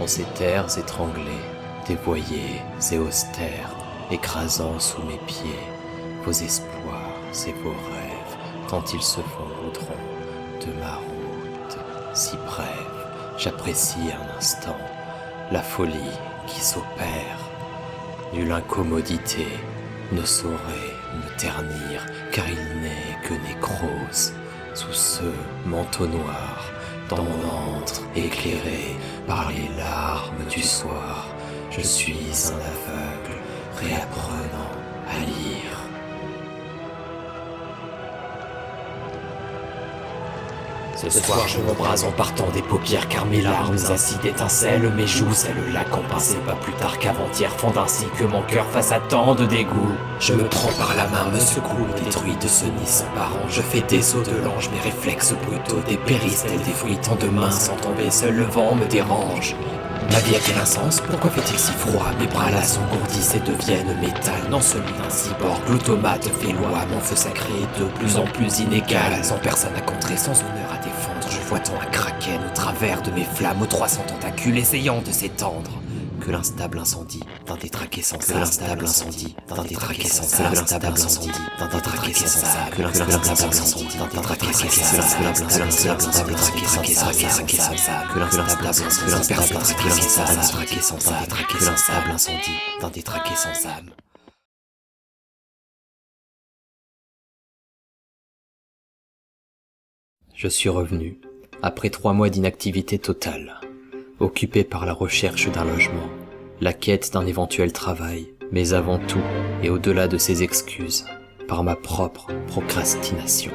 en ces terres étranglées, dévoyées et austères, écrasant sous mes pieds vos espoirs et vos rêves, tant ils se font goudron de ma route si brève. J'apprécie un instant la folie qui s'opère. Nulle incommodité ne saurait me ternir, car il n'est que nécrose sous ce manteau noir, dans mon antre éclairé par les larmes du soir. Je suis un aveugle réapprenant à lire. Ce soir je m'embrase en partant des paupières, car mes larmes acides étincellent mes joues, celles-là qu'on pinçait pas plus tard qu'avant-hier, fondent ainsi que mon cœur face à tant de dégoût. Je me prends par la main, me secoue, détruit de ce nid sans parents. Je fais des sauts de l'ange, mes réflexes brutaux dépérissent tels des fruits tant de mains sans tomber, seul le vent me dérange. Ma vie a-t-elle un sens? Pourquoi fait-il si froid? Mes bras là s'engourdissent et deviennent métal, non celui d'un cyborg. L'automate fait loi, mon feu sacré est de plus en plus inégal. Sans personne à contrer, sans honneur à défendre, je vois tant un kraken au travers de mes flammes, aux 300 tentacules essayant de s'étendre. Que l'instable incendie d'un détraqué sans âme, que l'instable incendie d'un détraqué sans âme, que l'instable incendie d'un détraqué sans âme, que l'instable incendie d'un détraqué sans âme, que l'instable détraqué sans âme, que l'instable incendie d'un détraqué sans âme. Je suis revenu, après 3 mois d'inactivité totale, occupé par la recherche d'un logement, la quête d'un éventuel travail, mais avant tout, et au-delà de ces excuses, par ma propre procrastination.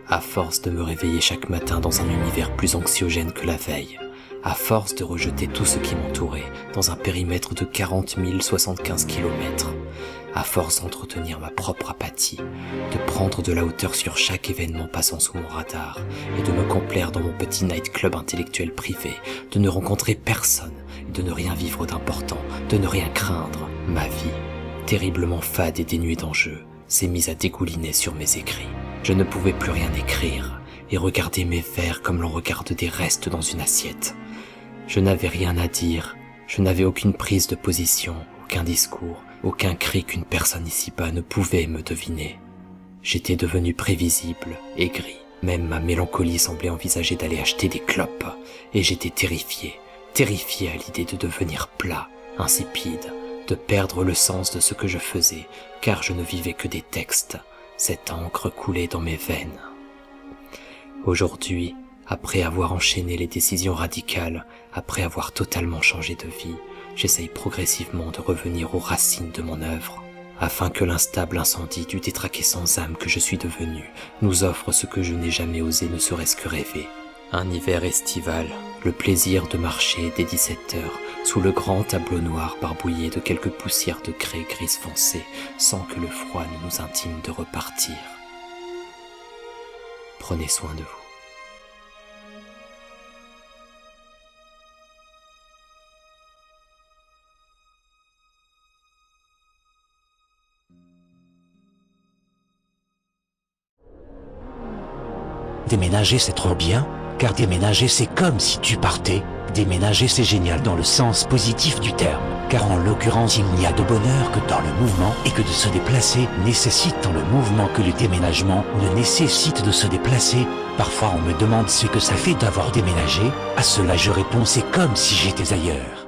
À force de me réveiller chaque matin dans un univers plus anxiogène que la veille, à force de rejeter tout ce qui m'entourait dans un périmètre de 40 075 km, à force d'entretenir ma propre apathie, de prendre de la hauteur sur chaque événement passant sous mon radar et de me complaire dans mon petit nightclub intellectuel privé, de ne rencontrer personne, de ne rien vivre d'important, de ne rien craindre, ma vie, terriblement fade et dénuée d'enjeux, s'est mise à dégouliner sur mes écrits. Je ne pouvais plus rien écrire et regarder mes vers comme l'on regarde des restes dans une assiette. Je n'avais rien à dire, je n'avais aucune prise de position, aucun discours, aucun cri qu'une personne ici-bas ne pouvait me deviner. J'étais devenu prévisible, aigri, même ma mélancolie semblait envisager d'aller acheter des clopes, et j'étais terrifié à l'idée de devenir plat, insipide, de perdre le sens de ce que je faisais, car je ne vivais que des textes, cette encre coulait dans mes veines. Aujourd'hui, après avoir enchaîné les décisions radicales, après avoir totalement changé de vie, j'essaye progressivement de revenir aux racines de mon œuvre, afin que l'instable incendie du détraqué sans âme que je suis devenu nous offre ce que je n'ai jamais osé ne serait-ce que rêver. Un hiver estival, le plaisir de marcher dès 17 heures sous le grand tableau noir barbouillé de quelques poussières de craie grise foncée, sans que le froid ne nous intime de repartir. Prenez soin de vous. Déménager c'est trop bien, car déménager c'est comme si tu partais. Déménager c'est génial dans le sens positif du terme, car en l'occurrence il n'y a de bonheur que dans le mouvement et que de se déplacer nécessite dans le mouvement que le déménagement ne nécessite de se déplacer. Parfois on me demande ce que ça fait d'avoir déménagé, à cela je réponds c'est comme si j'étais ailleurs.